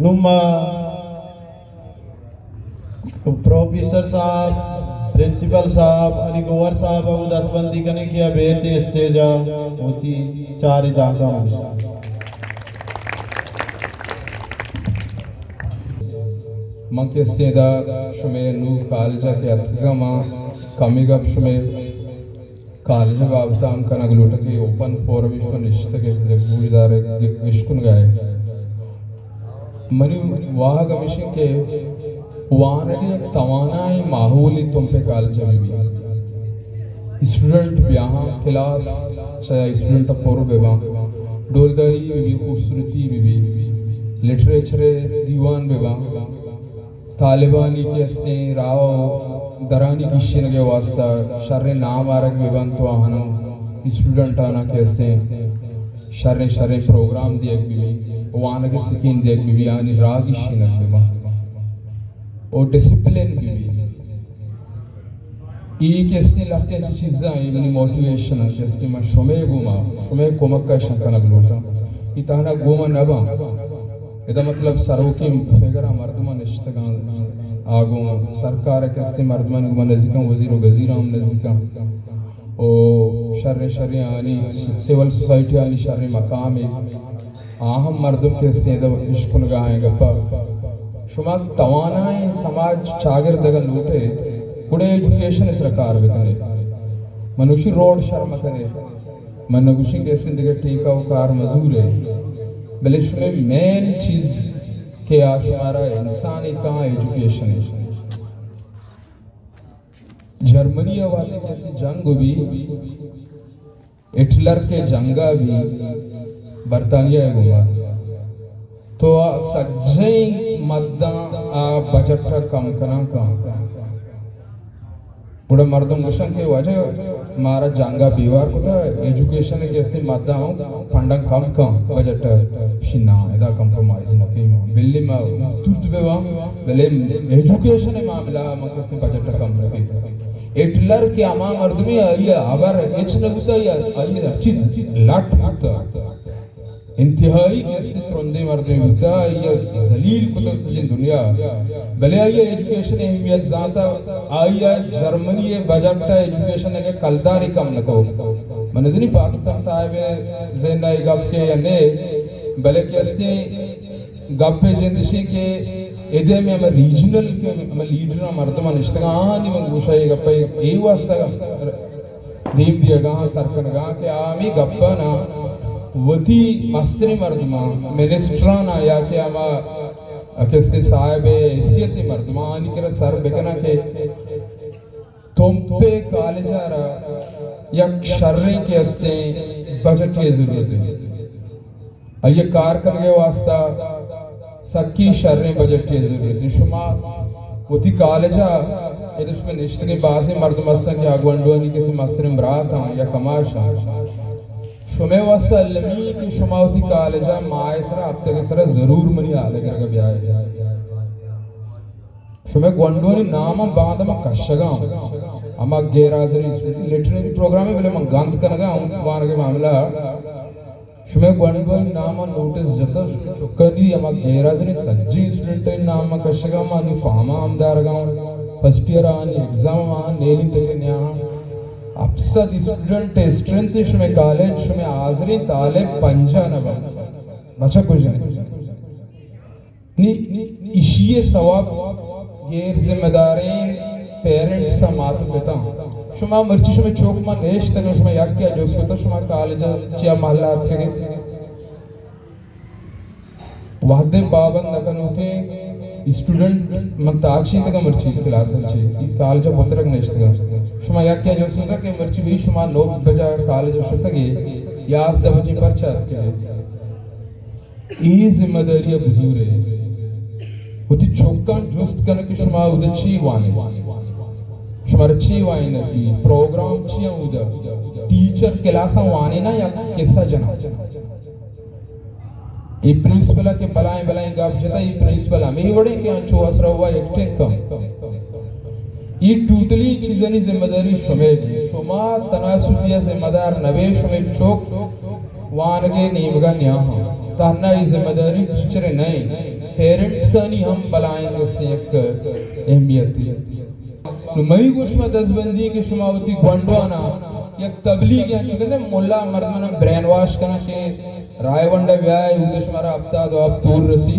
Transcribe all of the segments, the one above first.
नुम्मा professor साहब principal साहब अली गोवर साहब अब दसबंदी करने किया बेहते स्टेज होती चार दागा मंके स्टेदा शुमे नू कालजा के अथगमा कमिगप शुमे कालजा बाबताम कनग लुटके ओपन फोरम विश्व निश्चित के से गुजदार विश्कुन गए मनी वाह गमिशन के वानगे तवानाई माहौली तुम पे कालजा में भी स्टूडेंट ब्याह क्लास चाहे स्टूडेंट तक पोर बेबा डोलदारी भी खूबसूरती भी लिटरेचर दीवान बेबा तालिबानी के अस्ते राव दरानी किशन के वास्ता शर्रे नाम आरक बेबन तो आहनो स्टूडेंट आना के अस्ते शर्रे शर्रे प्रोग्राम दिए भी वान के सिकिन दिए भी यानी राग किशन बेबा और डिसिप्लिन भी ये के अस्ते लगते हैं चीज़ें ये मोटिवेशन के अस्ते मैं शुमे कोमक का शंका नगलोटा इतना गोमा नबा इधर मतलब सरों की फिगर मर्दमा निश्चित आगो सरकार के अस्ते मर्दमान गुमा नज़ीका वज़ीर गज़ीरा हम नज़ीका ओ शर्रे आनी सिविल सोसाइटी आनी शर्रे मकाम आहम मर्दों के अस्ते इधर इश्कुन गाएं गप्पा शुमा तवानाएं समाज चागर दगल लूटे कुड़े एजुकेशन सरकार बिकने मनुष्य रोड शर्म करे मनुष्य के अस्ते दिगे टीका उकार मजूर है बलिश में मेन चीज के आशुमारा इंसानी कहाँ एजुकेशन है जर्मनी वाले कैसी जंग भी हिटलर के जंगा भी बर्तानिया गुमा तो सज्जे मद्दा बजट कम करना कम बुढ़ा मर्दों गुशन के वजह मारा जंगा बीवार को था एजुकेशन के अस्ते मद्दा हूँ फंडंग कम बजट शिना इधर कंप्रोमाइज न की बिल्ली में तुर्त बेवा बिल्ली एजुकेशन में मामला मकसद बजट कम रखे हिटलर के अमाम मर्दमी आया अबर एच नगुता आया चीज लाट होता इंतहाई के अस्तित्व रोंदे मर्दमी होता आया जलील कुछ सजिन दुनिया भले आया एजुकेशन अहमियत ज़ाता आया जर्मनी बजट एजुकेशन के कलदारी कम न को मनजनी पाकिस्तान साहिब ज़ेना गप के याने भले के अस्ते गप पे जिंदगी के इधे में हम रीजनल के हम लीडर मर्दमा निश्चित आनी मंगूशा ये गप ये वास्ता दीप दिया गाँव सरकन गाँव के आमी गप्पा ना वती मस्तरी मर्दमा मिनिस्ट्राना या के आमा अकेस्ते साहिब हैसियत मर्दमा आनी कर सर बेकना के तुम पे कालेजारा या शर्रे के अस्ते बजट की जरूरत है ये कार करने वास्ता सकी शर्रे बजट की जरूरत है शुमा वती कालेजा ये तो निश्चित के बाज़ी मर्दमस्ता के आगवंडोनी के से मस्तरी मरात हैं या कमाशा शुमे वास्ता लमी के शुमावती कालेजा माए सरा अब तक सरा जरूर मनी आले करके ब्याह शुमे गवंडोनी नाम बांध में कशगा अमा गैराजरी लिटरेरी प्रोग्राम में बोले मंगांत करना वान के मामला शुमे गवंडोनी नाम नोटिस जता चुकनी अमा गैराजरी सज्जी स्टूडेंट नाम कशगा मानी फामा आमदार गांव फर्स्ट ईयर आनी एग्जाम आन नेली तक न्याह अपसद स्टूडेंट स्ट्रेंथ शुमे कॉलेज शुमे आजरी ताले पंजा नबा बचा कुछ नहीं इशिये सवाब गैर जिम्मेदारी पेरेंट्स समात पिता शुमा मर्ची शुमे चौक में नेश तक शुमे याद किया जो उसको तो शुमा कॉलेज चिया महलात के वादे बाबन नकनों के स्टूडेंट मंताची तक मर्ची क्लास है कॉलेज पुत्रक नेश तक शुमा याद किया जो उसको के मर्ची भी शुमा 9 बजे कॉलेज शुतगे यास दबजी पर चाहत के ये जिम्मेदारी बुजुर्ग है उती चौकान जोस्त करने की शुमा उदची वाने शुमा रची वाने की प्रोग्राम चिया उदा टीचर क्लासा वाने ना या किस्सा जना ये प्रिंसिपल के बलाएं गाप जता ये प्रिंसिपल हमें बड़े के अंचो असर हुआ एक्टिंग कम ये टूटली चीज़ें जिम्मेदारी शुमेगी शुमा तनासुदिया जिम्मेदार नवे शुमे चौक वान के नीमगा न्याह ताना ये जिम्मेदारी टीचर नहीं पेरेंट्स नहीं हम बलाएं उससे एक अहमियत थी नु मई कुछ में दसबंदी के शुमावती गंडवाना या तबलीग या चुके मुल्ला मर्द में ब्रेन वॉश करना के रायवंडा व्याय उद्देश हमारा हफ्ता दो अब दूर रसी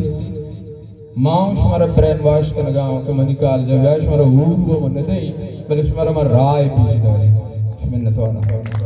माँ शुमारा ब्रेन वॉश करना गाँव के मनी काल जब व्याय शुमारा ऊर वो मन नहीं बल्कि शुमारा राय बीज डाले शुमें न तो आना